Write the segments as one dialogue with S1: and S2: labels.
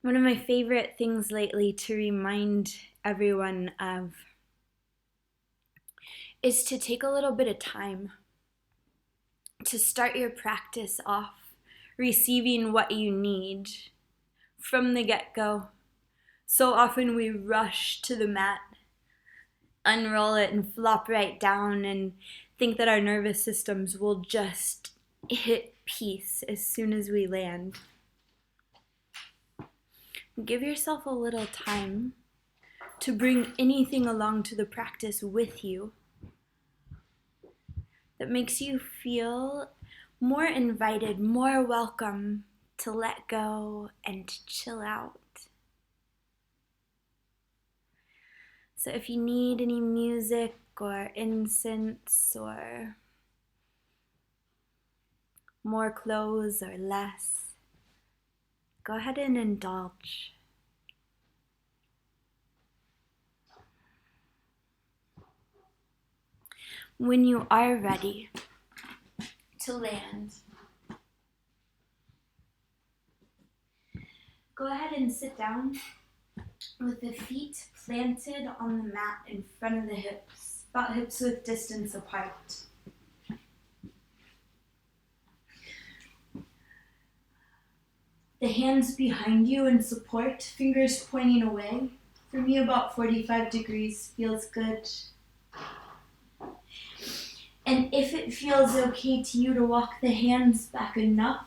S1: One of my favorite things lately to remind everyone of is to take a little bit of time to start your practice off receiving what you need from the get-go. So often we rush to the mat, unroll it, and flop right down and think that our nervous systems will just hit peace as soon as we land. Give yourself a little time to bring anything along to the practice with you that makes you feel more invited, more welcome to let go and to chill out. So if you need any music or incense or more clothes or less, go ahead and indulge. When you are ready to land, go ahead and sit down with the feet planted on the mat in front of the hips, about hips width distance apart. The hands behind you in support, fingers pointing away. For me, about 45 degrees feels good. And if it feels okay to you to walk the hands back enough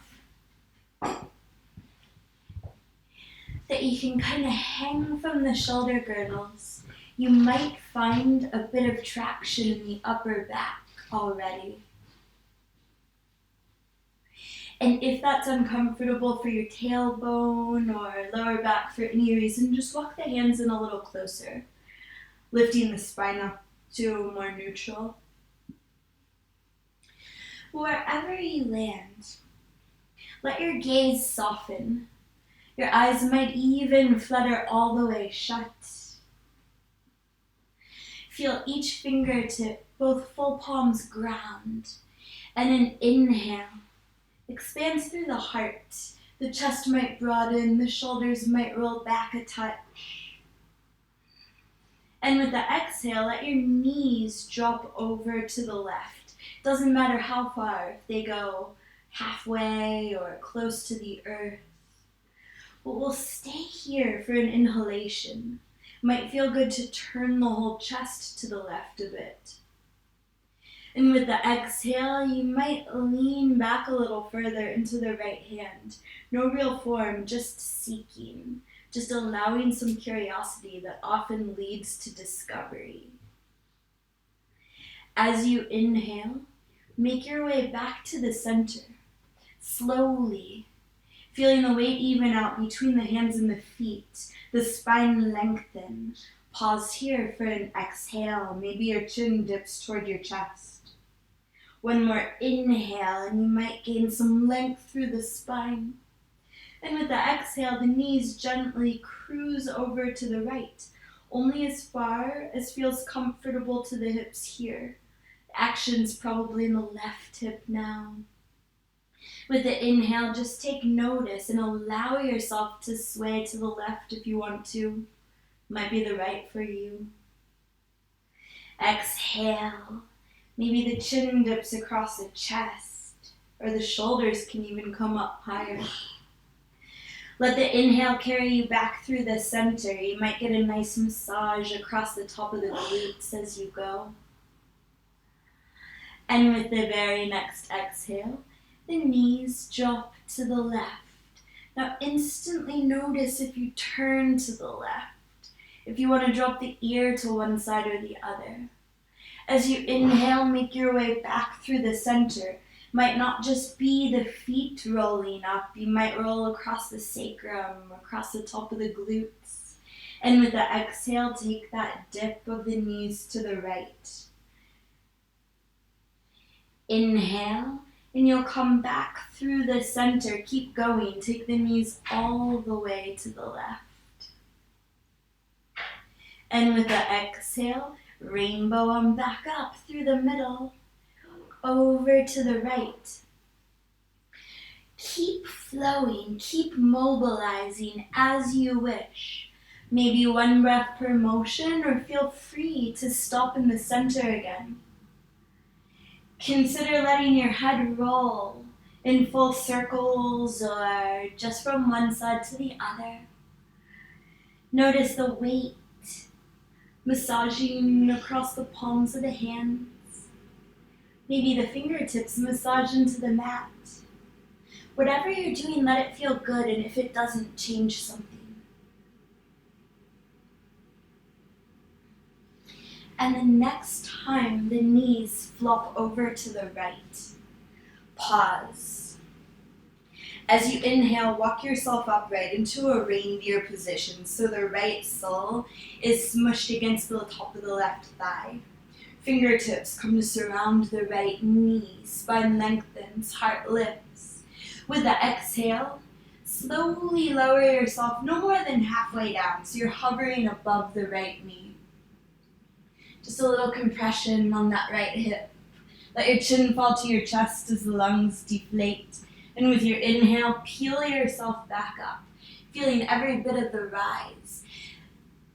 S1: that you can kind of hang from the shoulder girdles, you might find a bit of traction in the upper back already. And if that's uncomfortable for your tailbone or lower back for any reason, just walk the hands in a little closer, lifting the spine up to more neutral. Wherever you land, let your gaze soften. Your eyes might even flutter all the way shut. Feel each fingertip, both full palms ground, and an inhale expands through the heart. The chest might broaden, the shoulders might roll back a touch. And with the exhale, let your knees drop over to the left. Doesn't matter how far, if they go halfway or close to the earth. But we'll stay here for an inhalation. Might feel good to turn the whole chest to the left a bit. And with the exhale, you might lean back a little further into the right hand. No real form, just seeking, just allowing some curiosity that often leads to discovery. As you inhale, make your way back to the center, slowly, feeling the weight even out between the hands and the feet, the spine lengthen. Pause here for an exhale. Maybe your chin dips toward your chest. One more inhale, and you might gain some length through the spine. And with the exhale, the knees gently cruise over to the right, only as far as feels comfortable to the hips here. Action's probably in the left hip now. With the inhale, just take notice and allow yourself to sway to the left if you want to. Might be the right for you. Exhale. Maybe the chin dips across the chest, or the shoulders can even come up higher. Let the inhale carry you back through the center. You might get a nice massage across the top of the glutes as you go. And with the very next exhale, the knees drop to the left. Now instantly notice if you turn to the left, if you want to drop the ear to one side or the other. As you inhale, make your way back through the center. Might not just be the feet rolling up, you might roll across the sacrum, across the top of the glutes. And with the exhale, take that dip of the knees to the right. Inhale, and you'll come back through the center. Keep going. Take the knees all the way to the left. And with the exhale, rainbow them back up through the middle, over to the right. Keep flowing, keep mobilizing as you wish. Maybe one breath per motion, or feel free to stop in the center again. Consider letting your head roll in full circles or just from one side to the other. Notice the weight massaging across the palms of the hands. Maybe the fingertips massage into the mat. Whatever you're doing, let it feel good, and if it doesn't, change something. And the next time the knees flop over to the right, pause. As you inhale, walk yourself upright into a reindeer position so the right sole is smushed against the top of the left thigh. Fingertips come to surround the right knee, spine lengthens, heart lifts. With the exhale, slowly lower yourself no more than halfway down, so you're hovering above the right knee. Just a little compression on that right hip. Let your chin fall to your chest as the lungs deflate. And with your inhale, peel yourself back up, feeling every bit of the rise.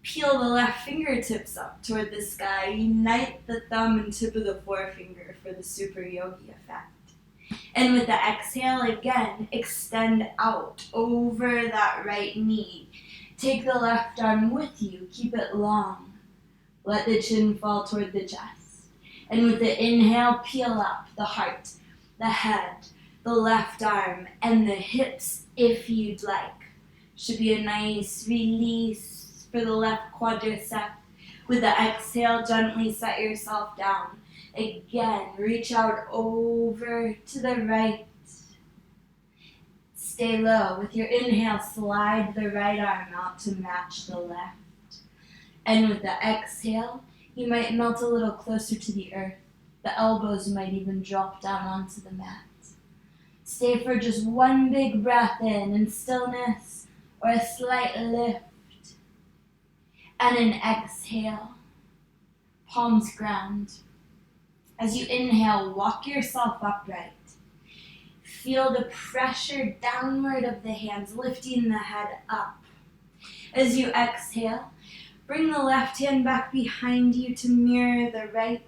S1: Peel the left fingertips up toward the sky. Unite the thumb and tip of the forefinger for the super yogi effect. And with the exhale, again, extend out over that right knee. Take the left arm with you. Keep it long. Let the chin fall toward the chest. And with the inhale, peel up the heart, the head, the left arm, and the hips if you'd like. Should be a nice release for the left quadricep. With the exhale, gently set yourself down. Again, reach out over to the right. Stay low. With your inhale, slide the right arm out to match the left. And with the exhale, you might melt a little closer to the earth. The elbows might even drop down onto the mat. Stay for just one big breath in stillness or a slight lift. And an exhale, palms ground. As you inhale, walk yourself upright. Feel the pressure downward of the hands, lifting the head up. As you exhale, bring the left hand back behind you to mirror the right.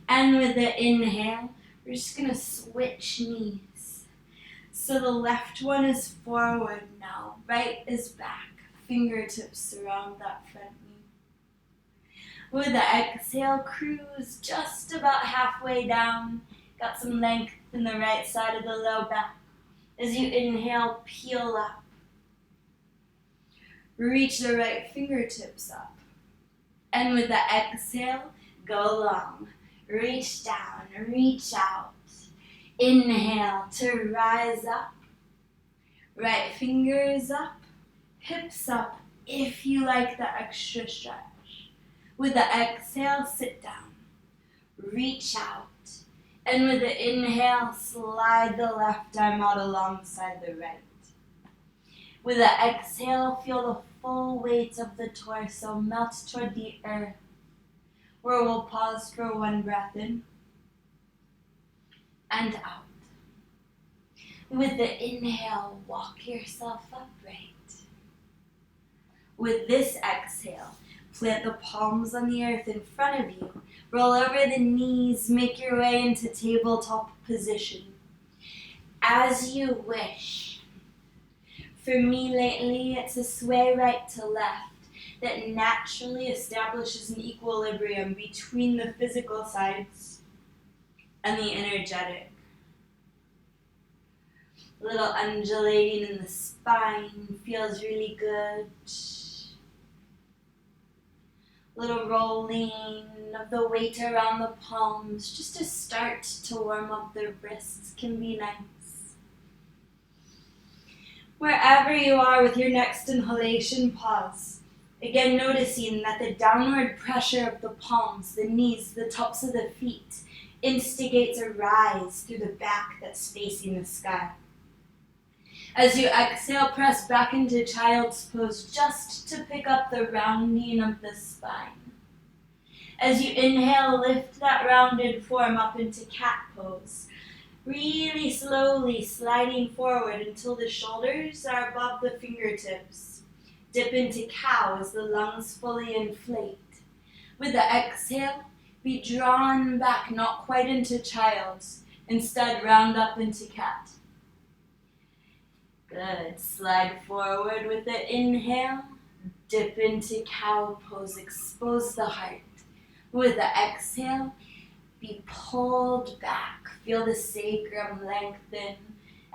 S1: And with the inhale, we're just going to switch knees. So the left one is forward now, right is back. Fingertips surround that front knee. With the exhale, cruise just about halfway down. Got some length in the right side of the low back. As you inhale, peel up. Reach the right fingertips up. And with the exhale, go long. Reach down, reach out. Inhale to rise up. Right fingers up, hips up if you like the extra stretch. With the exhale, sit down. Reach out. And with the inhale, slide the left arm out alongside the right. With the exhale, feel the full weight of the torso melt toward the earth, where we'll pause for one breath in and out. With the inhale, walk yourself upright. With this exhale, plant the palms on the earth in front of you. Roll over the knees, make your way into tabletop position. As you wish. For me lately, it's a sway right to left that naturally establishes an equilibrium between the physical sides and the energetic. A little undulating in the spine feels really good. Little rolling of the weight around the palms just to start to warm up the wrists can be nice. Wherever you are with your next inhalation, pause. Again, noticing that the downward pressure of the palms, the knees, the tops of the feet instigates a rise through the back that's facing the sky. As you exhale, press back into child's pose just to pick up the rounding of the spine. As you inhale, lift that rounded form up into cat pose. really slowly sliding forward until the shoulders are above the fingertips. Dip into cow as the lungs fully inflate. With the exhale, be drawn back, not quite into child's. Instead, round up into cat. Good. Slide forward with the inhale. Dip into cow pose. Expose the heart. With the exhale, be pulled back. Feel the sacrum lengthen.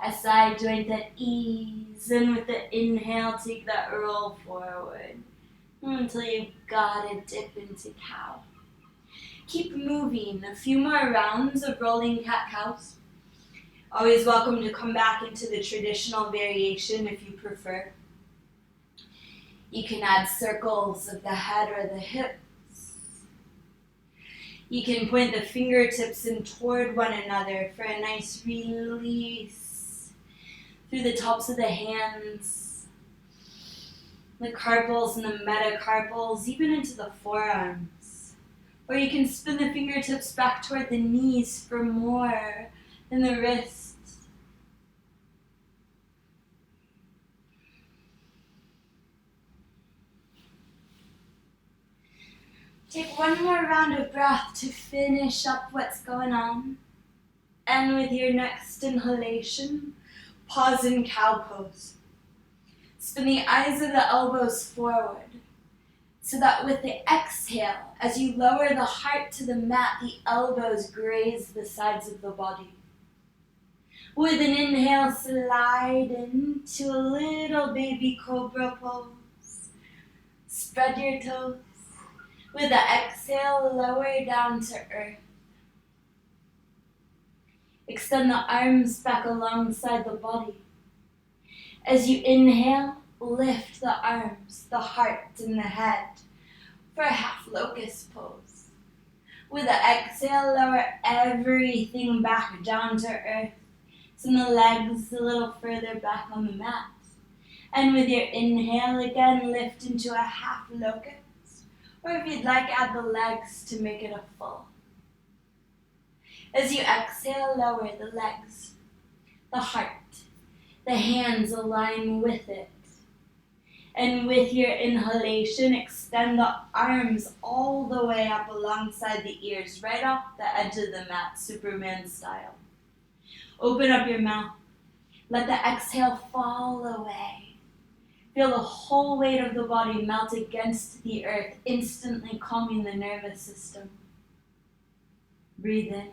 S1: A side joint at ease. And with the inhale, take that roll forward until you've got it. Dip into cow. Keep moving. A few more rounds of rolling cat-cows. Always welcome to come back into the traditional variation if you prefer. You can add circles of the head or the hips. You can point the fingertips in toward one another for a nice release through the tops of the hands, the carpals and the metacarpals, even into the forearms. Or you can spin the fingertips back toward the knees for more than the wrists. Take one more round of breath to finish up what's going on. And with your next inhalation, pause in cow pose. Spin the eyes of the elbows forward, so that with the exhale, as you lower the heart to the mat, the elbows graze the sides of the body. With an inhale, slide into a little baby cobra pose. Spread your toes. With the exhale, lower down to earth. Extend the arms back alongside the body. As you inhale, lift the arms, the heart, and the head for a half locust pose. With the exhale, lower everything back down to earth. Send the legs a little further back on the mat. And with your inhale, again, lift into a half locust. Or if you'd like, add the legs to make it a full. As you exhale, lower the legs, the heart, the hands align with it. And with your inhalation, extend the arms all the way up alongside the ears, right off the edge of the mat, Superman style. Open up your mouth. Let the exhale fall away. Feel the whole weight of the body melt against the earth, instantly calming the nervous system. Breathe in.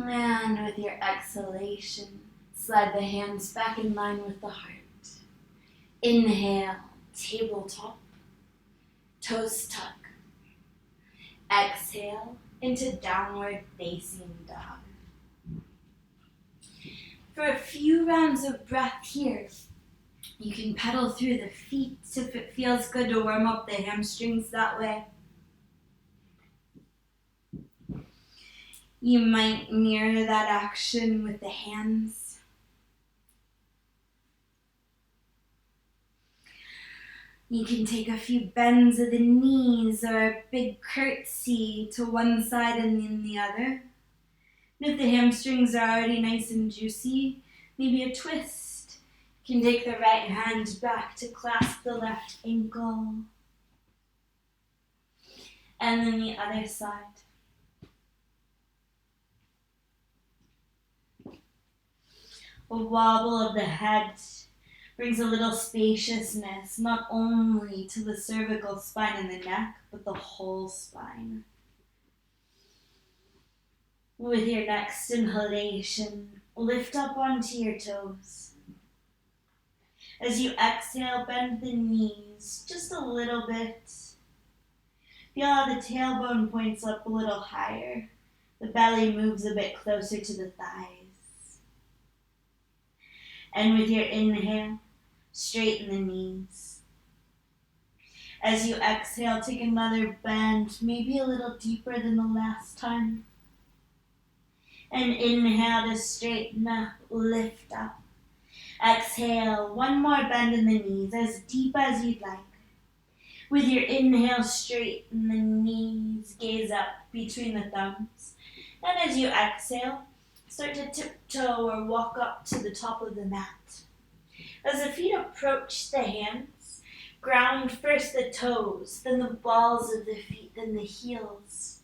S1: And with your exhalation, slide the hands back in line with the heart. Inhale, tabletop, toes tuck. Exhale into downward facing dog. For a few rounds of breath here, you can pedal through the feet if it feels good to warm up the hamstrings that way. You might mirror that action with the hands. You can take a few bends of the knees or a big curtsy to one side and then the other. And if the hamstrings are already nice and juicy, maybe a twist. You can take the right hand back to clasp the left ankle. And then the other side. A wobble of the head brings a little spaciousness, not only to the cervical spine and the neck, but the whole spine. With your next inhalation, lift up onto your toes. As you exhale, bend the knees just a little bit. Feel how the tailbone points up a little higher. The belly moves a bit closer to the thighs. And with your inhale, straighten the knees. As you exhale, take another bend, maybe a little deeper than the last time. And inhale to straighten up, lift up. Exhale, one more bend in the knees, as deep as you'd like. With your inhale, straighten the knees, gaze up between the thumbs. And as you exhale, start to tiptoe or walk up to the top of the mat. As the feet approach the hands, ground first the toes, then the balls of the feet, then the heels.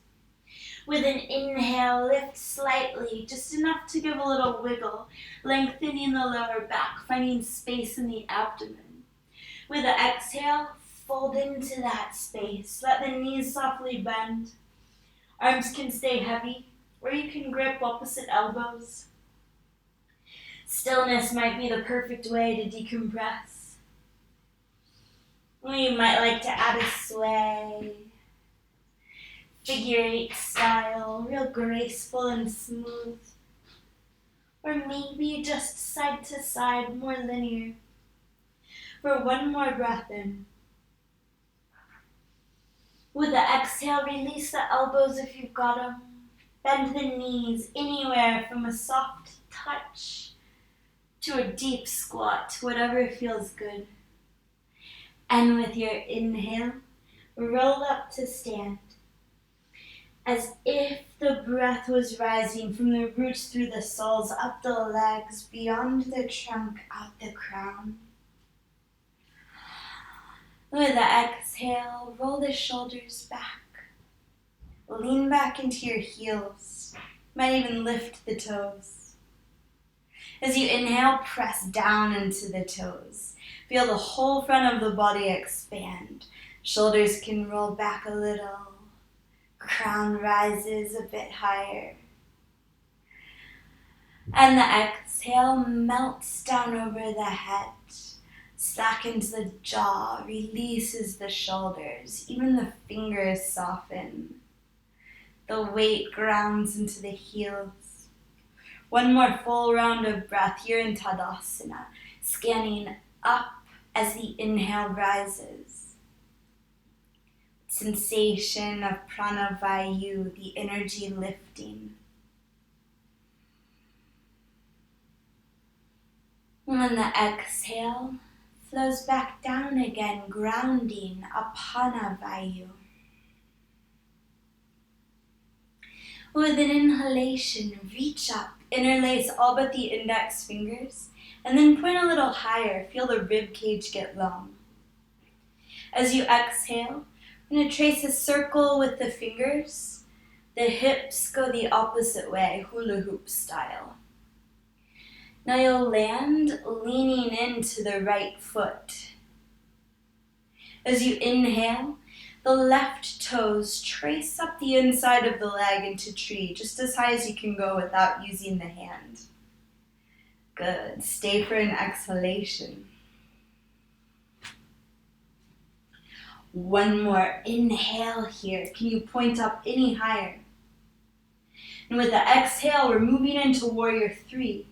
S1: With an inhale, lift slightly, just enough to give a little wiggle, lengthening the lower back, finding space in the abdomen. With an exhale, fold into that space. Let the knees softly bend. Arms can stay heavy, or you can grip opposite elbows. Stillness might be the perfect way to decompress. Or you might like to add a sway. Figure 8 style, real graceful and smooth. Or maybe just side to side, more linear. For one more breath in. With the exhale, release the elbows if you've got them. Bend the knees anywhere from a soft touch to a deep squat, whatever feels good. And with your inhale, roll up to stand. As if the breath was rising from the roots through the soles, up the legs, beyond the trunk, out the crown. With the exhale, roll the shoulders back. Lean back into your heels. Might even lift the toes. As you inhale, press down into the toes. Feel the whole front of the body expand. Shoulders can roll back a little. Crown rises a bit higher. And the exhale melts down over the head. Slackens the jaw, releases the shoulders. Even the fingers soften. The weight grounds into the heels. One more full round of breath here in Tadasana, scanning up as the inhale rises. Sensation of pranavayu, the energy lifting. And when the exhale flows back down again, grounding apanavayu. With an inhalation, reach up, interlace all but the index fingers, and then point a little higher. Feel the rib cage get long. As you exhale, I'm going to trace a circle with the fingers. The hips go the opposite way, hula hoop style. Now you'll land leaning into the right foot. As you inhale, the left toes trace up the inside of the leg into tree, just as high as you can go without using the hand. Good. Stay for an exhalation. One more inhale here. Can you point up any higher? And with the exhale, we're moving into Warrior 3.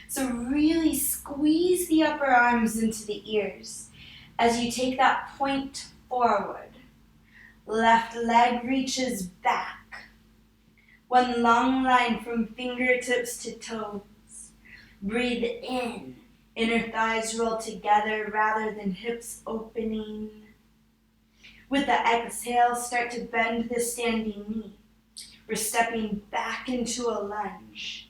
S1: So really squeeze the upper arms into the ears as you take that point forward. Left leg reaches back. One long line from fingertips to toes. Breathe in. Inner thighs roll together rather than hips opening. With the exhale, start to bend the standing knee. We're stepping back into a lunge.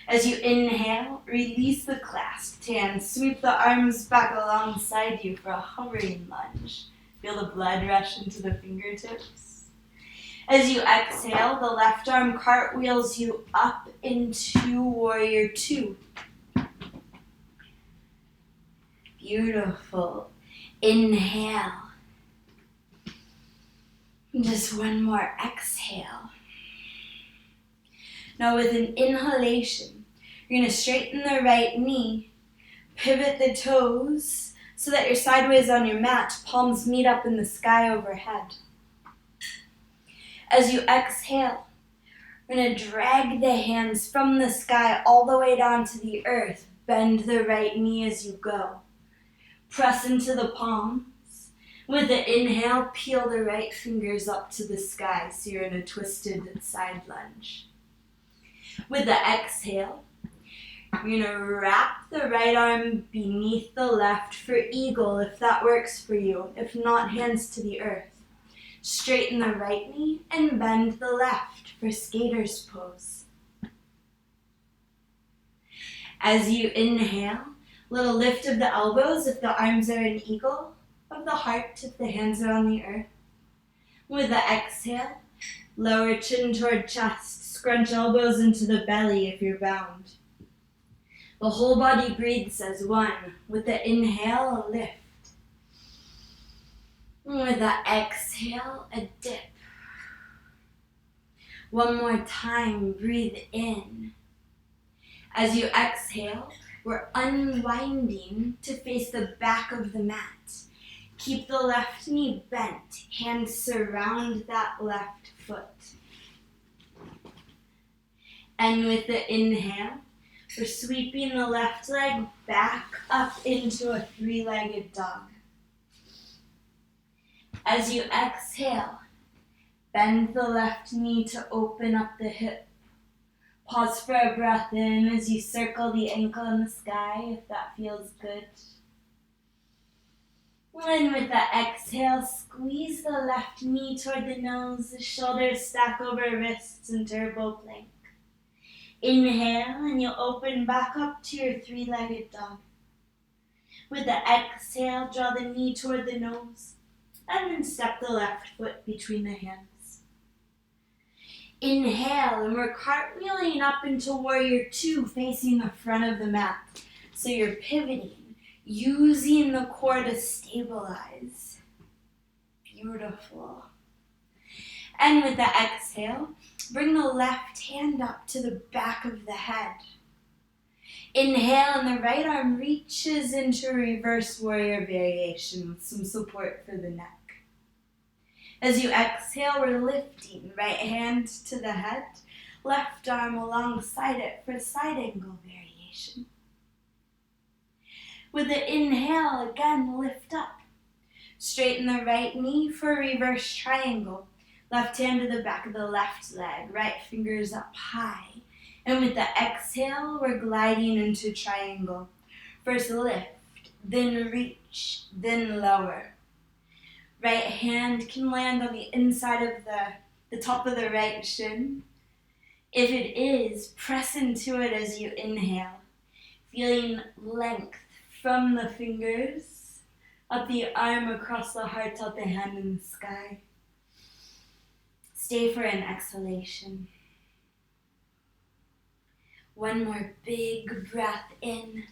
S1: As you inhale, release the clasped hands. Sweep the arms back alongside you for a hovering lunge. Feel the blood rush into the fingertips. As you exhale, the left arm cartwheels you up into Warrior 2. Beautiful. Inhale. Just one more exhale. Now with an inhalation, you're going to straighten the right knee, pivot the toes so that you're sideways on your mat, palms meet up in the sky overhead. As you exhale, we're going to drag the hands from the sky all the way down to the earth. Bend the right knee as you go. Press into the palms. With the inhale, peel the right fingers up to the sky so you're in a twisted side lunge. With the exhale, you're going to wrap the right arm beneath the left for eagle if that works for you. If not, hands to the earth. Straighten the right knee and bend the left for skater's pose. As you inhale, little lift of the elbows if the arms are an eagle, of the heart if the hands are on the earth. With the exhale, lower chin toward chest, scrunch elbows into the belly if you're bound. The whole body breathes as one. With the inhale, a lift. With the exhale, a dip. One more time, breathe in. As you exhale, we're unwinding to face the back of the mat. Keep the left knee bent, hands surround that left foot. And with the inhale, we're sweeping the left leg back up into a three-legged dog. As you exhale, bend the left knee to open up the hip. Pause for a breath in as you circle the ankle in the sky if that feels good. And with the exhale, squeeze the left knee toward the nose, the shoulders stack over wrists in turbo plank. Inhale and you'll open back up to your three-legged dog. With the exhale, draw the knee toward the nose and then step the left foot between the hands. Inhale and we're cartwheeling up into warrior two facing the front of the mat. So you're pivoting, using the core to stabilize. Beautiful. And with the exhale, bring the left hand up to the back of the head. Inhale and the right arm reaches into reverse warrior variation with some support for the neck. As you exhale, we're lifting right hand to the head, left arm alongside it for side angle variation. With the inhale, again lift up. Straighten the right knee for reverse triangle. Left hand to the back of the left leg, right fingers up high. And with the exhale, we're gliding into triangle. First lift, then reach, then lower. Right hand can land on the inside of the top of the right shin. If it is, press into it as you inhale, feeling length from the fingers, up the arm, across the heart, out the hand in the sky. Stay for an exhalation. One more big breath in.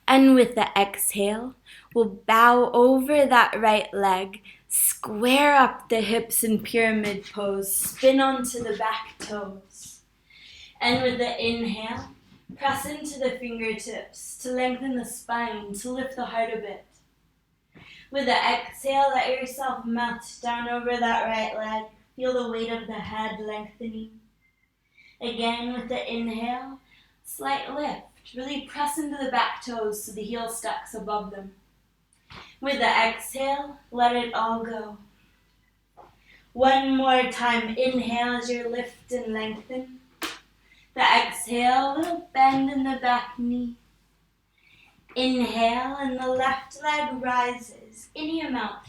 S1: And with the exhale, we'll bow over that right leg, square up the hips in pyramid pose, spin onto the back toes. And with the inhale, press into the fingertips to lengthen the spine, to lift the heart a bit. With the exhale, let yourself melt down over that right leg. Feel the weight of the head lengthening. Again, with the inhale, slight lift. Really press into the back toes so the heel stacks above them. With the exhale, let it all go. One more time. Inhale as you lift and lengthen. The exhale, little bend in the back knee. Inhale and the left leg rises any amount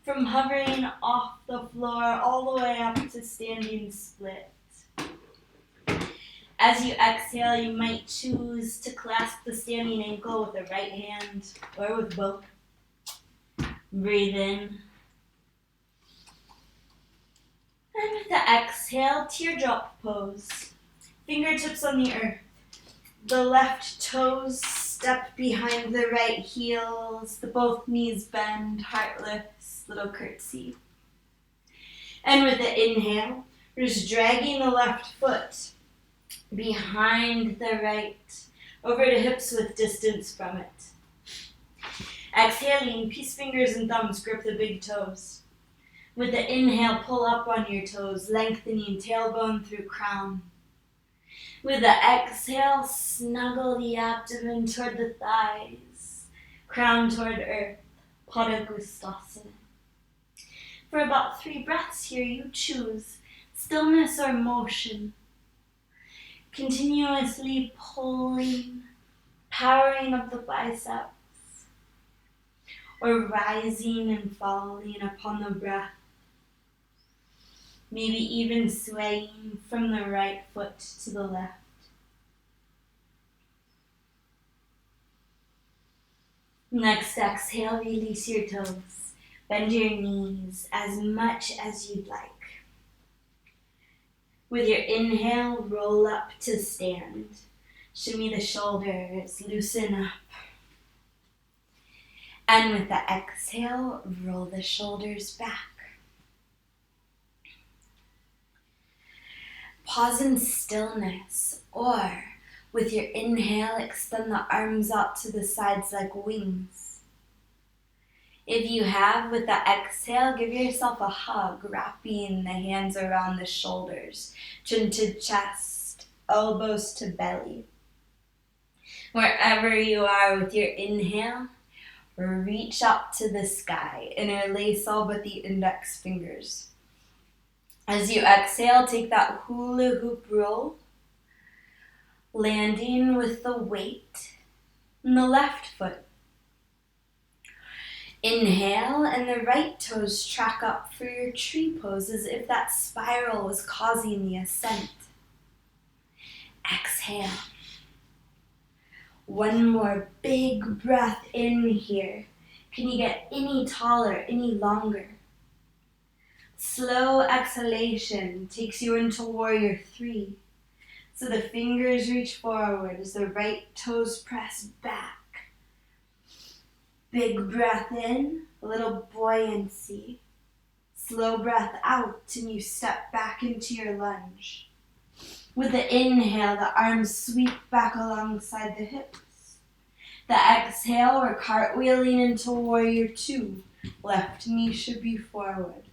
S1: from hovering off the floor all the way up to standing split. As you exhale, you might choose to clasp the standing ankle with the right hand or with both. Breathe in. And with the exhale, teardrop pose. Fingertips on the earth. The left toes step behind the right heels. The both knees bend, heart lifts, little curtsy. And with the inhale, we're just dragging the left foot behind the right, over to hips with distance from it. Exhaling, peace fingers and thumbs grip the big toes. With the inhale, pull up on your toes, lengthening tailbone through crown. With the exhale, snuggle the abdomen toward the thighs, crown toward earth, Padangusthasana. For about 3 breaths here, you choose stillness or motion. Continuously pulling, powering up the biceps. or rising and falling upon the breath. Maybe even swaying from the right foot to the left. Next exhale, release your toes. Bend your knees as much as you'd like. With your inhale, roll up to stand. Shimmy the shoulders, loosen up. And with the exhale, roll the shoulders back. Pause in stillness, or with your inhale, extend the arms out to the sides like wings. If you have, with the exhale, give yourself a hug, wrapping the hands around the shoulders, chin to chest, elbows to belly. Wherever you are with your inhale, reach up to the sky, interlace all but the index fingers. As you exhale, take that hula hoop roll, landing with the weight in the left foot. Inhale, and the right toes track up for your tree pose as if that spiral was causing the ascent. Exhale. One more big breath in here. Can you get any taller, any longer? Slow exhalation takes you into warrior 3. So the fingers reach forward as the right toes press back. Big breath in, a little buoyancy. Slow breath out, and you step back into your lunge. With the inhale, the arms sweep back alongside the hips. The exhale, we're cartwheeling into warrior 2. Left knee should be forward.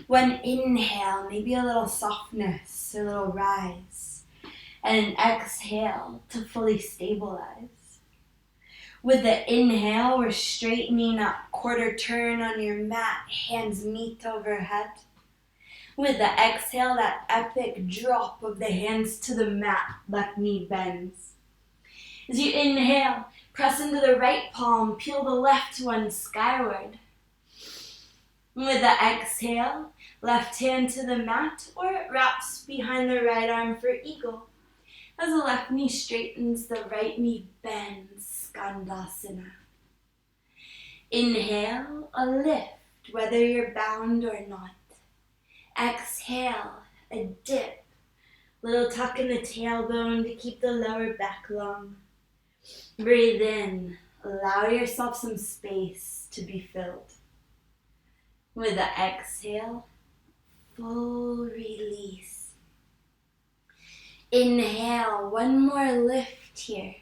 S1: One inhale, maybe a little softness, a little rise. And an exhale to fully stabilize. With the inhale, we're straightening up, quarter turn on your mat, hands meet overhead. With the exhale, that epic drop of the hands to the mat, left knee bends. As you inhale, press into the right palm, peel the left one skyward. With the exhale, left hand to the mat, or it wraps behind the right arm for eagle. As the left knee straightens, the right knee bends, Skandasana. Inhale, a lift, whether you're bound or not. Exhale, a dip. Little tuck in the tailbone to keep the lower back long. Breathe in, allow yourself some space to be filled. With the exhale, full release. Inhale, one more lift here.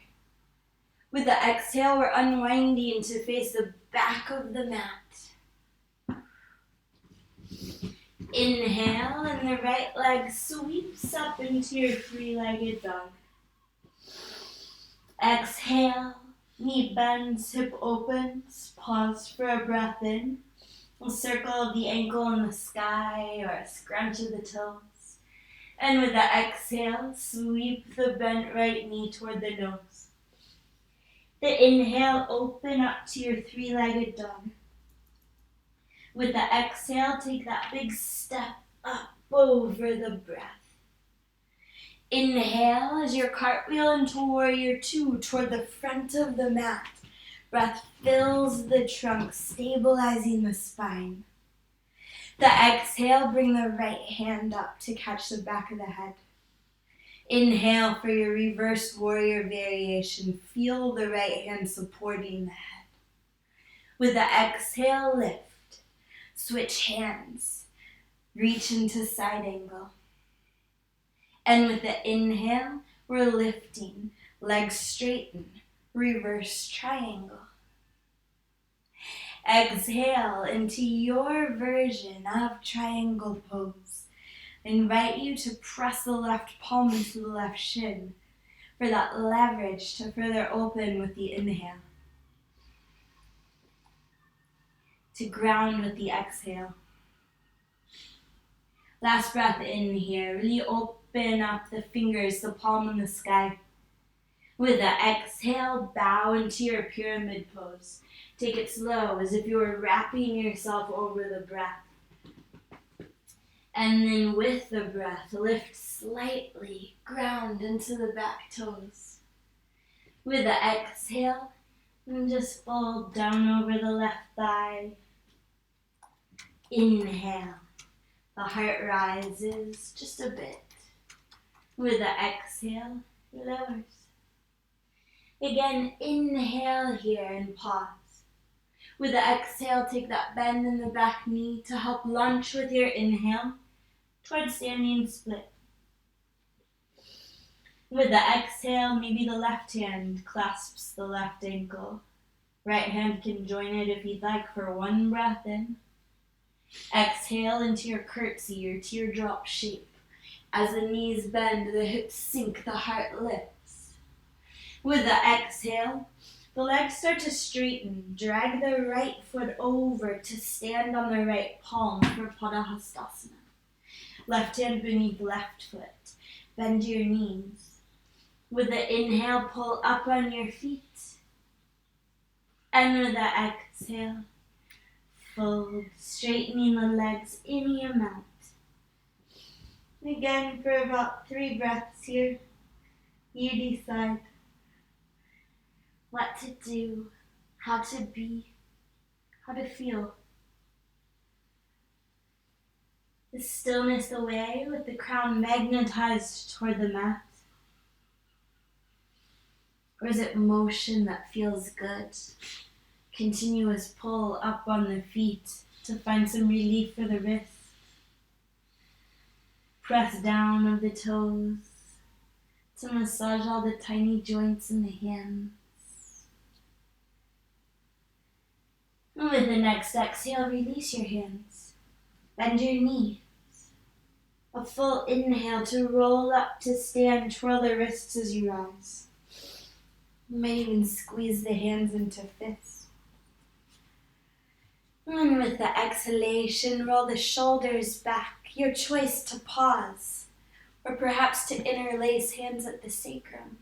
S1: With the exhale, we're unwinding to face the back of the mat. Inhale, and the right leg sweeps up into your three-legged dog. Exhale, knee bends, hip opens, pause for a breath in. A circle of the ankle in the sky or a scrunch of the toes. And with the exhale, sweep the bent right knee toward the nose. The inhale, open up to your three-legged dog. With the exhale, take that big step up over the breath. Inhale as you cartwheel into warrior 2 toward the front of the mat. Breath fills the trunk, stabilizing the spine. The exhale, bring the right hand up to catch the back of the head. Inhale for your reverse warrior variation. Feel the right hand supporting the head. With the exhale, lift. Switch hands. Reach into side angle. And with the inhale, we're lifting. Legs straighten. Reverse triangle. Exhale into your version of triangle pose. I invite you to press the left palm into the left shin for that leverage to further open with the inhale. To ground with the exhale. Last breath in here. Really open up the fingers, the palm in the sky. With the exhale, bow into your pyramid pose. Take it slow, as if you were wrapping yourself over the breath. And then with the breath, lift slightly, ground into the back toes. With the exhale, and just fold down over the left thigh. Inhale, the heart rises just a bit. With the exhale, lowers. Again, inhale here and pause. With the exhale, take that bend in the back knee to help lunge with your inhale towards standing split. With the exhale, maybe the left hand clasps the left ankle. Right hand can join it if you'd like for one breath in. Exhale into your curtsy, your teardrop shape. As the knees bend, the hips sink, the heart lifts. With the exhale, the legs start to straighten. Drag the right foot over to stand on the right palm for Padahastasana. Left hand beneath left foot. Bend your knees. With the inhale, pull up on your feet. And with the exhale, fold, straightening the legs any amount. Again, for about 3 breaths here, you decide what to do, how to be, how to feel. The stillness away with the crown magnetized toward the mat? Or is it motion that feels good? Continuous pull up on the feet to find some relief for the wrists. Press down of the toes to massage all the tiny joints in the hands. And with the next exhale, release your hands. Bend your knees. A full inhale to roll up to stand. Twirl the wrists as you rise. You might even squeeze the hands into fists. And with the exhalation, roll the shoulders back. Your choice to pause, or perhaps to interlace hands at the sacrum.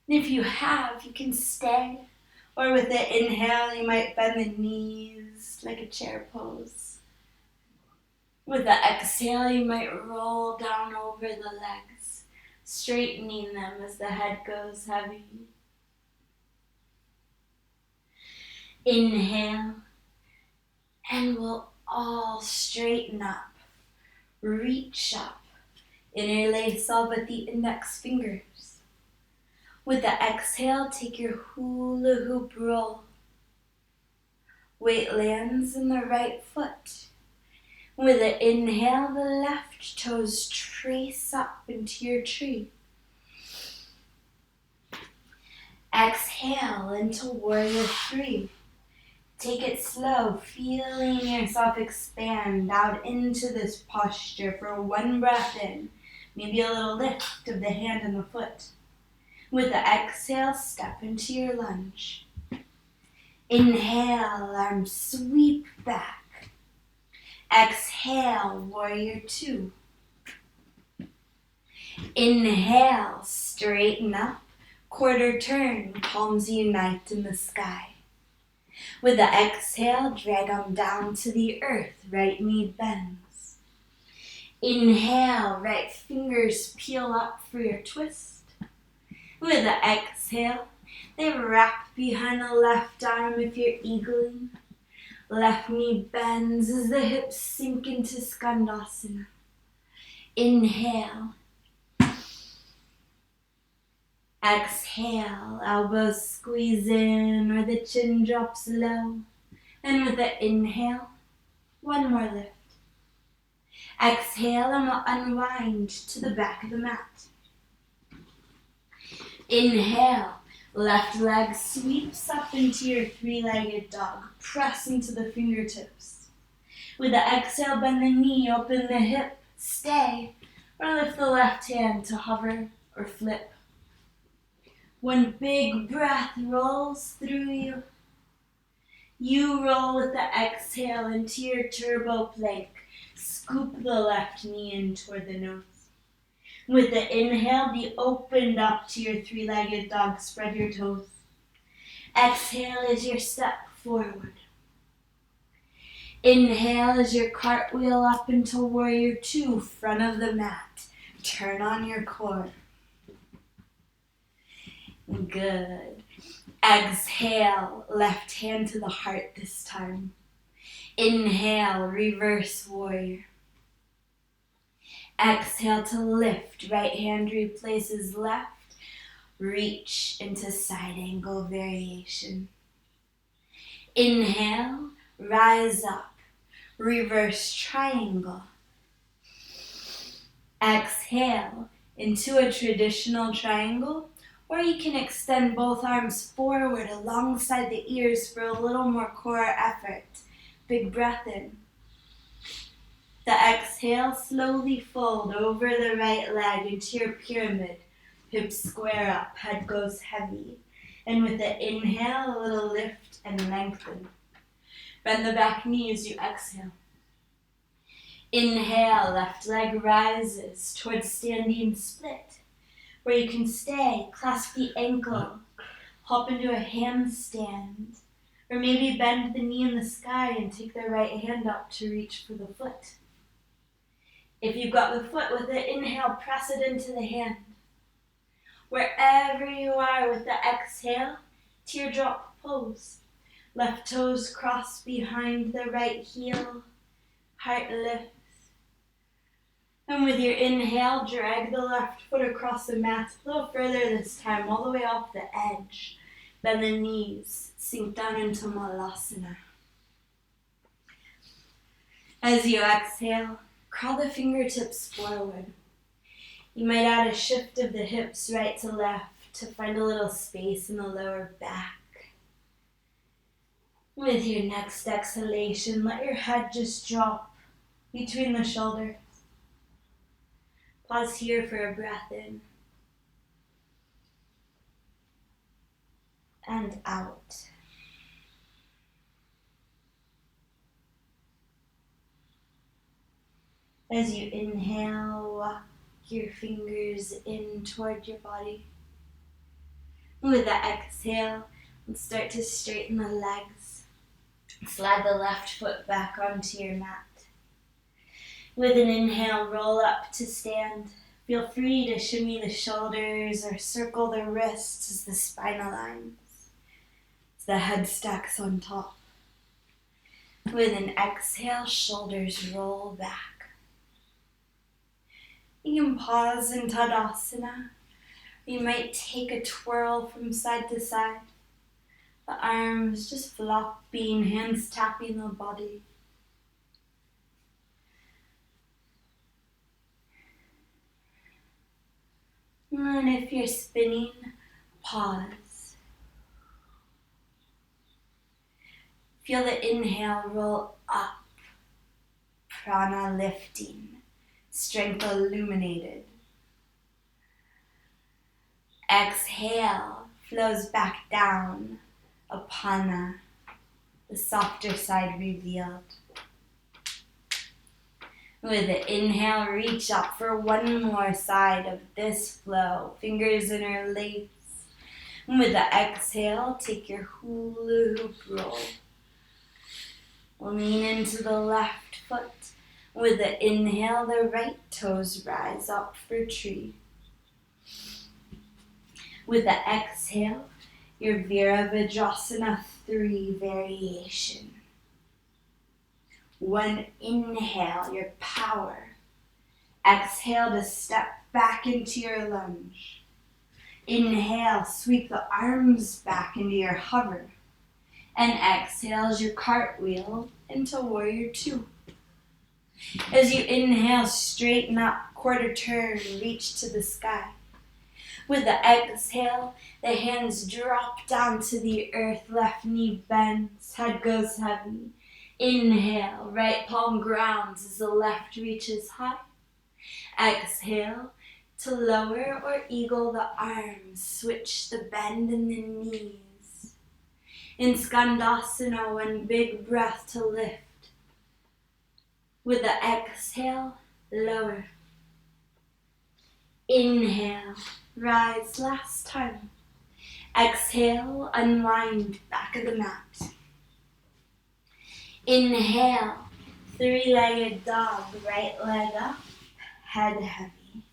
S1: And if you have, you can stay. Or with the inhale, you might bend the knees like a chair pose. With the exhale, you might roll down over the legs, straightening them as the head goes heavy. Inhale, and we'll all straighten up. Reach up. Interlace all but the index fingers. With the exhale, take your hula hoop roll. Weight lands in the right foot. With the inhale, the left toes trace up into your tree. Exhale into warrior 3. Take it slow, feeling yourself expand out into this posture for 1 breath in. Maybe a little lift of the hand and the foot. With the exhale, step into your lunge. Inhale, arms sweep back. Exhale, warrior 2. Inhale, straighten up. Quarter turn, palms unite in the sky. With the exhale, drag them down to the earth, right knee bends. Inhale, right fingers peel up for your twist. With the exhale, they wrap behind the left arm if you're eagling. Left knee bends as the hips sink into Skandasana. Inhale. Exhale, elbows squeeze in or the chin drops low. And with the inhale, 1 more lift. Exhale and we'll unwind to the back of the mat. Inhale, left leg sweeps up into your 3-legged dog. Press into the fingertips. With the exhale, bend the knee, open the hip, stay, or lift the left hand to hover or flip. 1 big breath rolls through you. You roll with the exhale into your turbo plank. Scoop the left knee in toward the nose. With the inhale, be opened up to your three-legged dog. Spread your toes. Exhale as your step forward. Inhale as your cartwheel up into warrior two, front of the mat. Turn on your core. Good. Exhale, left hand to the heart this time. Inhale, reverse warrior. Exhale to lift, right hand replaces left. Reach into side angle variation. Inhale, rise up, reverse triangle. Exhale into a traditional triangle, or you can extend both arms forward alongside the ears for a little more core effort. Big breath in. The exhale, slowly fold over the right leg into your pyramid. Hips square up, head goes heavy. And with the inhale, a little lift and lengthen. Bend the back knee as you exhale. Inhale, left leg rises towards standing split, where you can stay, clasp the ankle, hop into a handstand, or maybe bend the knee in the sky and take the right hand up to reach for the foot. If you've got the foot, with the inhale, press it into the hand. Wherever you are with the exhale, teardrop pose. Left toes cross behind the right heel, heart lifts. And with your inhale, drag the left foot across the mat a little further this time, all the way off the edge. Bend the knees, sink down into Malasana. As you exhale, crawl the fingertips forward. You might add a shift of the hips right to left to find a little space in the lower back. With your next exhalation, let your head just drop between the shoulders. Pause here for a breath in and out. As you inhale, walk your fingers in toward your body. With the exhale, let's start to straighten the legs. Slide the left foot back onto your mat. With an inhale, roll up to stand. Feel free to shimmy the shoulders or circle the wrists as the spine aligns, as the head stacks on top. With an exhale, shoulders roll back. You can pause in Tadasana. You might take a twirl from side to side. The arms just flopping, hands tapping the body. And if you're spinning, pause. Feel the inhale roll up, prana lifting, strength illuminated. Exhale, flows back down, apana, the softer side revealed. With the inhale, reach up for one more side of this flow. Fingers interlace. And with the exhale, take your hula hoop roll. Lean into the left foot. With the inhale, the right toes rise up for tree. With the exhale, your Virabhadrasana 3 variation. One inhale, your power. Exhale to step back into your lunge. Inhale, sweep the arms back into your hover. And exhale as your cartwheel into warrior two. As you inhale, straighten up, quarter turn, reach to the sky. With the exhale, the hands drop down to the earth, left knee bends, head goes heavy. Inhale, right palm grounds as the left reaches high. Exhale to lower or eagle the arms, switch the bend in the knees. In Skandasana, one big breath to lift. With the exhale, lower. Inhale, rise last time. Exhale, unwind back of the mat. Inhale, three-legged dog, right leg up, head heavy.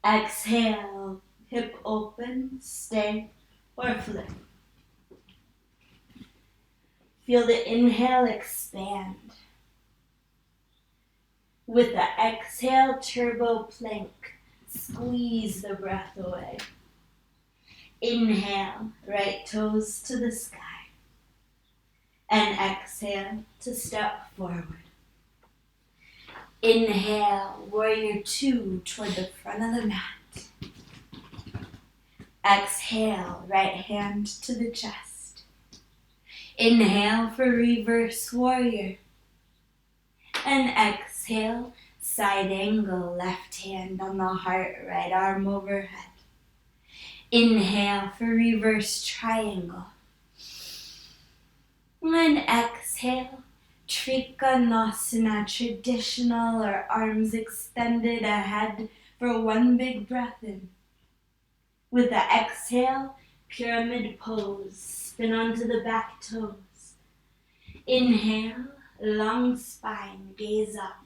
S1: Exhale, hip open, stay or flip. Feel the inhale expand. With the exhale, turbo plank. Squeeze the breath away. Inhale, right toes to the sky. And exhale to step forward. Inhale, warrior two toward the front of the mat. Exhale, right hand to the chest. Inhale for reverse warrior. And exhale, side angle, left hand on the heart, right arm overhead. Inhale for reverse triangle. And exhale, Trikonasana, traditional or arms extended ahead for one big breath in. With the exhale, pyramid pose, spin onto the back toes. Inhale, long spine, gaze up.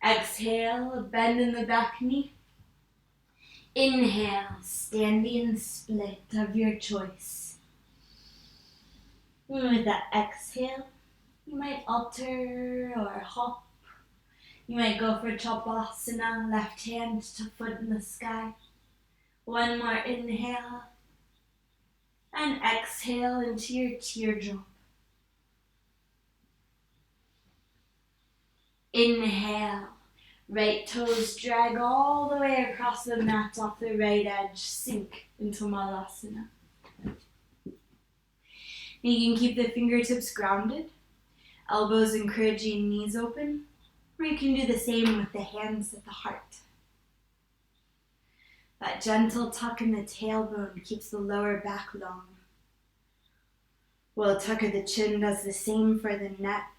S1: Exhale, bend in the back knee. Inhale, standing split of your choice. With the exhale, you might alter or hop. You might go for Shavasana, left hand to foot in the sky. One more inhale. And exhale into your teardrop. Inhale. Right toes drag all the way across the mat off the right edge. Sink into Malasana. You can keep the fingertips grounded. Elbows encouraging knees open. Or you can do the same with the hands at the heart. That gentle tuck in the tailbone keeps the lower back long. While a tuck of the chin does the same for the neck.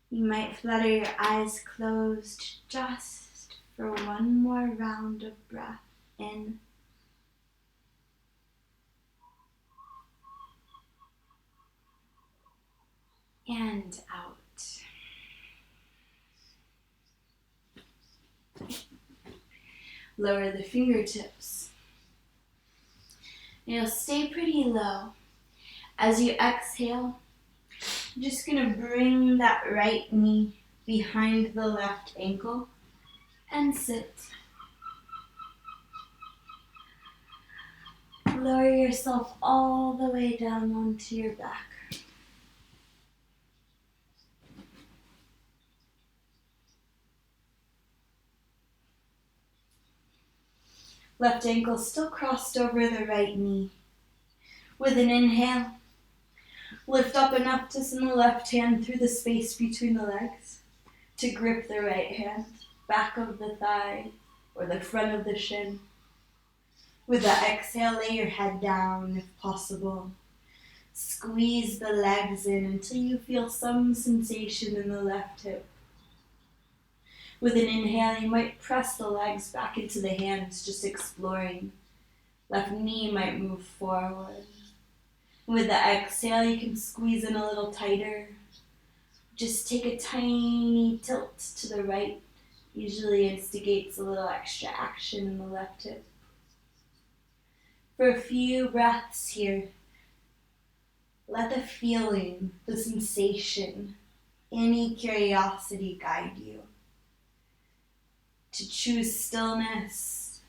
S1: You might flutter your eyes closed just for one more round of breath in. And out. Lower the fingertips. You'll stay pretty low. As you exhale, you're just going to bring that right knee behind the left ankle and sit. Lower yourself all the way down onto your back. Left ankle still crossed over the right knee. With an inhale, lift up enough to send the left hand through the space between the legs to grip the right hand, back of the thigh or the front of the shin. With the exhale, lay your head down if possible. Squeeze the legs in until you feel some sensation in the left hip. With an inhale, you might press the legs back into the hands, just exploring. Left knee might move forward. With the exhale, you can squeeze in a little tighter. Just take a tiny tilt to the right. Usually instigates a little extra action in the left hip. For a few breaths here, let the feeling, the sensation, any curiosity guide you. To choose stillness,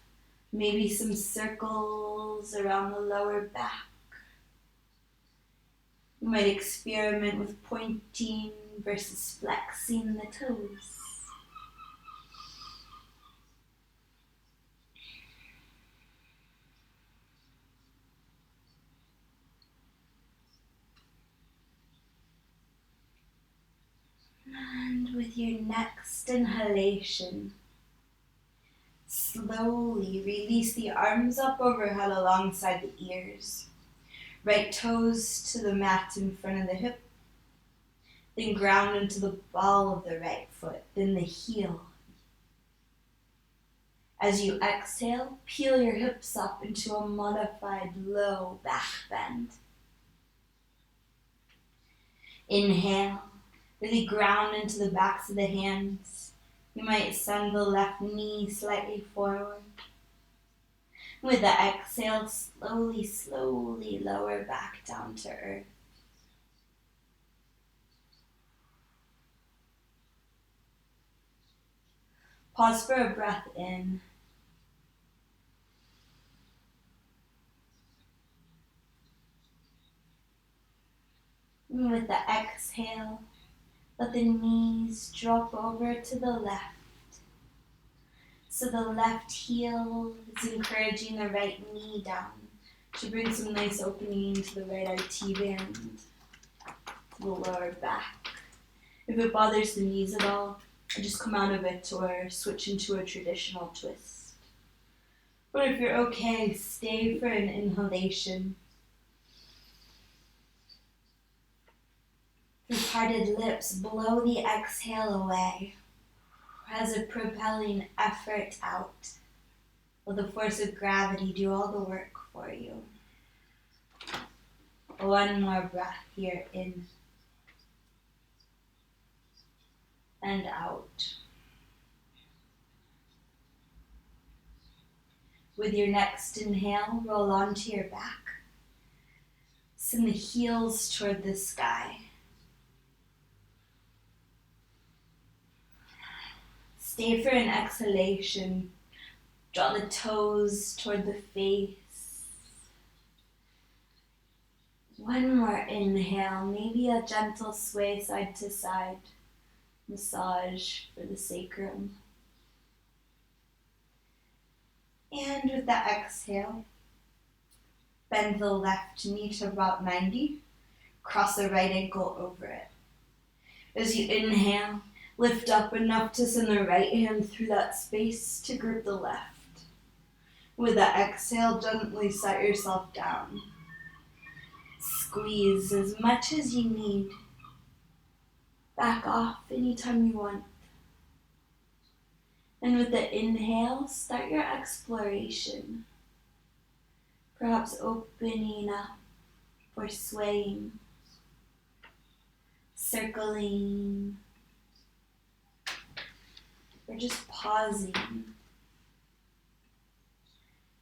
S1: maybe some circles around the lower back. You might experiment with pointing versus flexing the toes. And with your next inhalation, slowly release the arms up overhead alongside the ears. Right toes to the mat in front of the hip. Then ground into the ball of the right foot, then the heel. As you exhale, peel your hips up into a modified low back bend. Inhale, really ground into the backs of the hands. You might send the left knee slightly forward. With the exhale, slowly, slowly lower back down to earth. Pause for a breath in. And with the exhale, let the knees drop over to the left. So the left heel is encouraging the right knee down to bring some nice opening into the right IT band, to the lower back. If it bothers the knees at all, just come out of it or switch into a traditional twist. But if you're okay, stay for an inhalation. Through parted lips, blow the exhale away as a propelling effort out. Will the force of gravity do all the work for you? One more breath here, in and out. With your next inhale, roll onto your back. Send the heels toward the sky. Stay for an exhalation. Draw the toes toward the face. One more inhale, maybe a gentle sway side to side. Massage for the sacrum. And with the exhale, bend the left knee to about 90. Cross the right ankle over it. As you inhale, lift up enough to send the right hand through that space to grip the left. With the exhale, gently set yourself down. Squeeze as much as you need. Back off anytime you want. And with the inhale, start your exploration. Perhaps opening up or swaying, circling, or just pausing.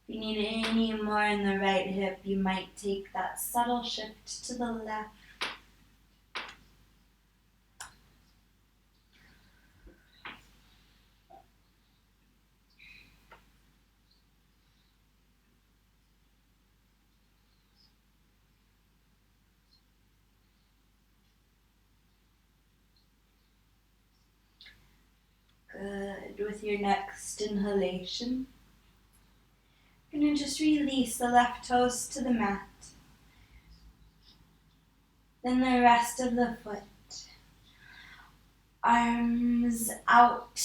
S1: If you need any more in the right hip, you might take that subtle shift to the left. Good. With your next inhalation, you're going to just release the left toes to the mat. Then the rest of the foot. Arms out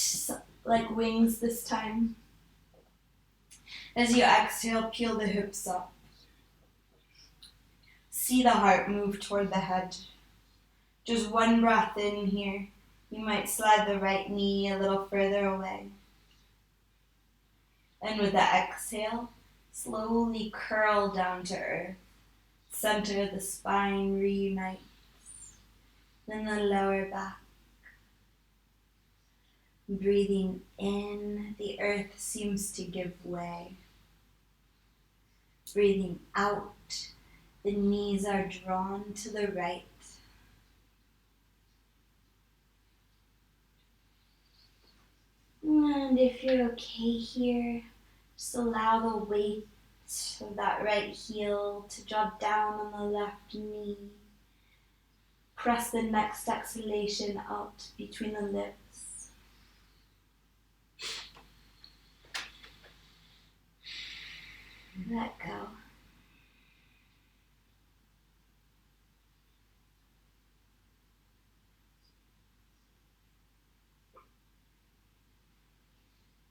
S1: like wings this time. As you exhale, peel the hips up. See the heart move toward the head. Just one breath in here. You might slide the right knee a little further away. And with the exhale, slowly curl down to earth. Center of the spine reunites. Then the lower back. Breathing in, the earth seems to give way. Breathing out, the knees are drawn to the right. And if you're okay here, just allow the weight of that right heel to drop down on the left knee. Press the next exhalation out between the lips. Let go.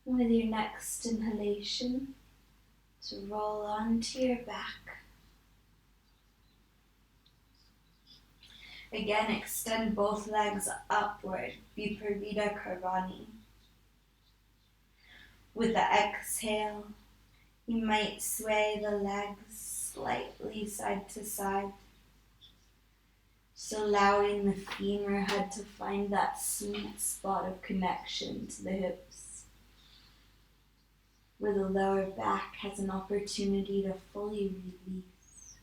S1: With your next inhalation, so roll onto your back. Again, extend both legs upward, Viparita Karani. With the exhale, you might sway the legs slightly side to side, just allowing the femur head to find that sweet spot of connection to the hips, where the lower back has an opportunity to fully release.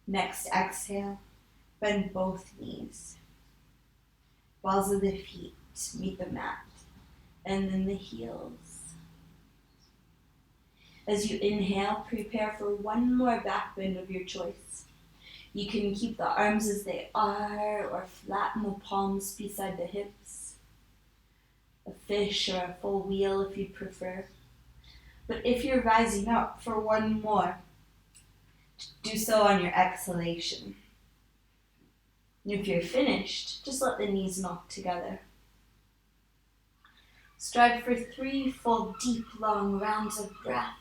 S1: Next exhale, bend both knees. Balls of the feet meet the mat, and then the heels. As you inhale, prepare for one more back bend of your choice. You can keep the arms as they are or flatten the palms beside the hips. A fish or a full wheel if you prefer. But if you're rising up for one more, do so on your exhalation. If you're finished, just let the knees knock together. Strive for 3 full, deep, long rounds of breath.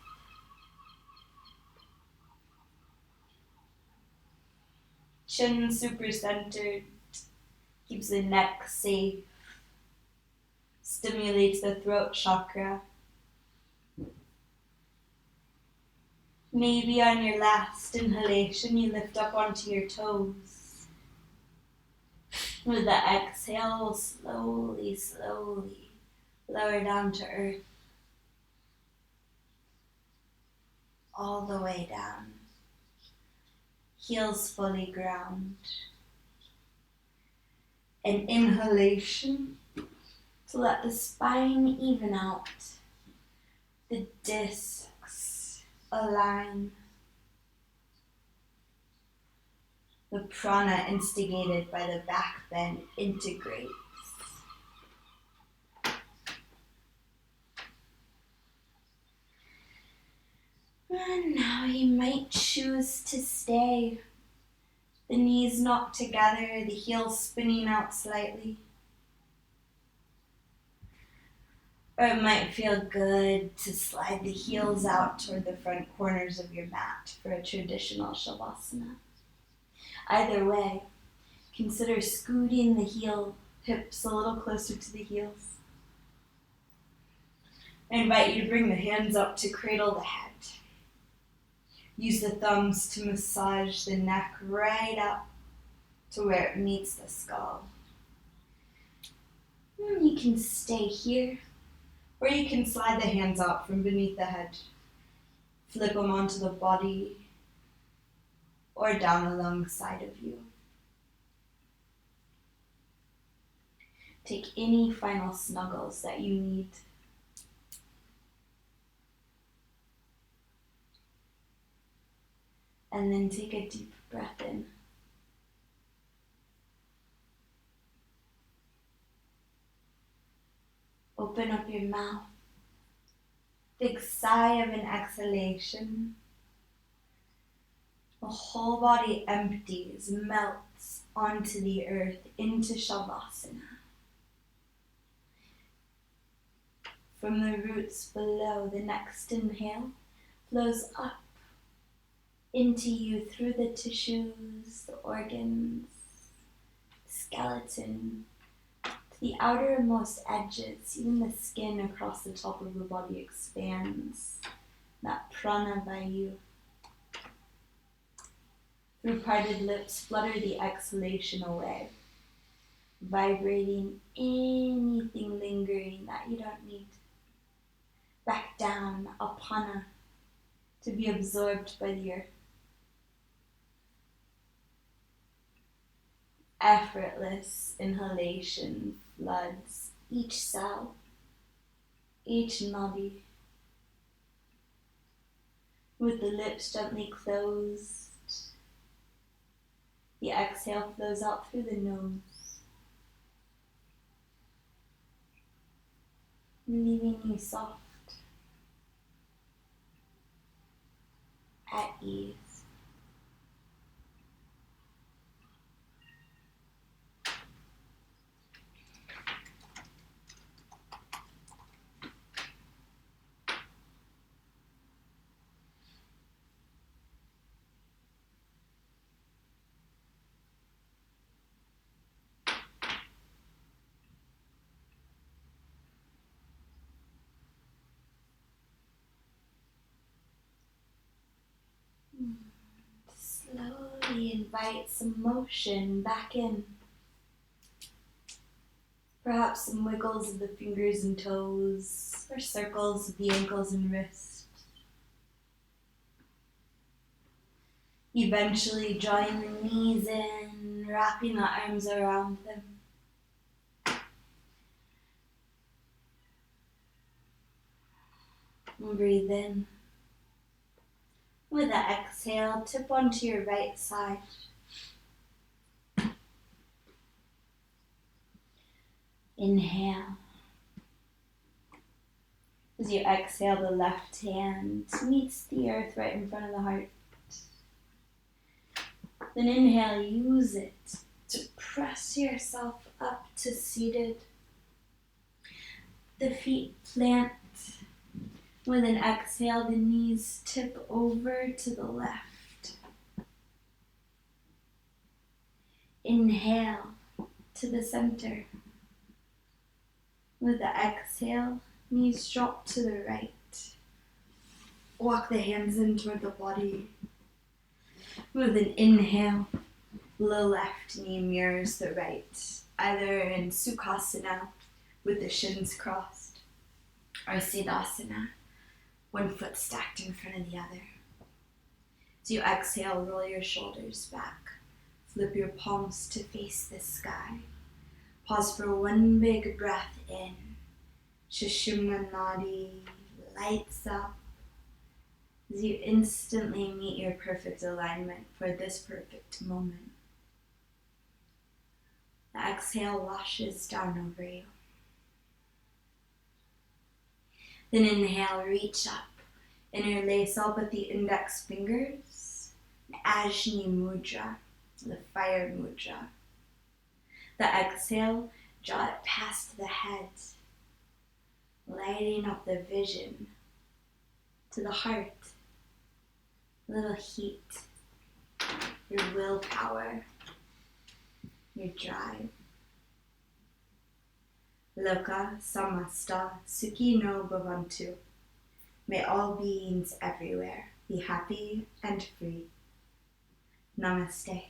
S1: Chin super centered, keeps the neck safe, stimulates the throat chakra. Maybe on your last inhalation, you lift up onto your toes. With the exhale, slowly, slowly lower down to earth. All the way down. Heels fully ground. An inhalation to let the spine even out. The discs align. The prana instigated by the back bend integrates. And now you might choose to stay. The knees knocked together, the heels spinning out slightly. Or it might feel good to slide the heels out toward the front corners of your mat for a traditional Shavasana. Either way, consider scooting the hips a little closer to the heels. I invite you to bring the hands up to cradle the head. Use the thumbs to massage the neck right up to where it meets the skull. And you can stay here, or you can slide the hands out from beneath the head. Flip them onto the body or down alongside of you. Take any final snuggles that you need. And then take a deep breath in. Open up your mouth. Big sigh of an exhalation. The whole body empties, melts onto the earth, into Shavasana. From the roots below, the next inhale flows up into you through the tissues, the organs, skeleton, to the outermost edges. Even the skin across the top of the body expands. That prana by you. Through parted lips, flutter the exhalation away, vibrating anything lingering that you don't need. Back down, apana, to be absorbed by the earth. Effortless inhalation floods each cell, each nadi. With the lips gently closed, the exhale flows out through the nose, leaving you soft, at ease. invite some motion back in. Perhaps some wiggles of the fingers and toes, or circles of the ankles and wrists. Eventually drawing the knees in, wrapping the arms around them. And breathe in. With an exhale, tip onto your right side. Inhale. As you exhale, the left hand meets the earth right in front of the heart. Then inhale, use it to press yourself up to seated. The feet plant. With an exhale, the knees tip over to the left. Inhale to the center. With the exhale, knees drop to the right. Walk the hands in toward the body. With an inhale, the left knee mirrors the right, either in Sukhasana with the shins crossed, or Siddhasana, one foot stacked in front of the other. As you exhale, roll your shoulders back. Flip your palms to face the sky. Pause for one big breath in. Sushumna Nadi lights up as you instantly meet your perfect alignment for this perfect moment. The exhale washes down over you. Then inhale, reach up. Interlace all but the index fingers. Ajni Mudra, the fire mudra. The exhale, draw it past the head, lighting up the vision to the heart. A little heat, your willpower, your drive. Loka samasta sukhino bhavantu. May all beings everywhere be happy and free. Namaste.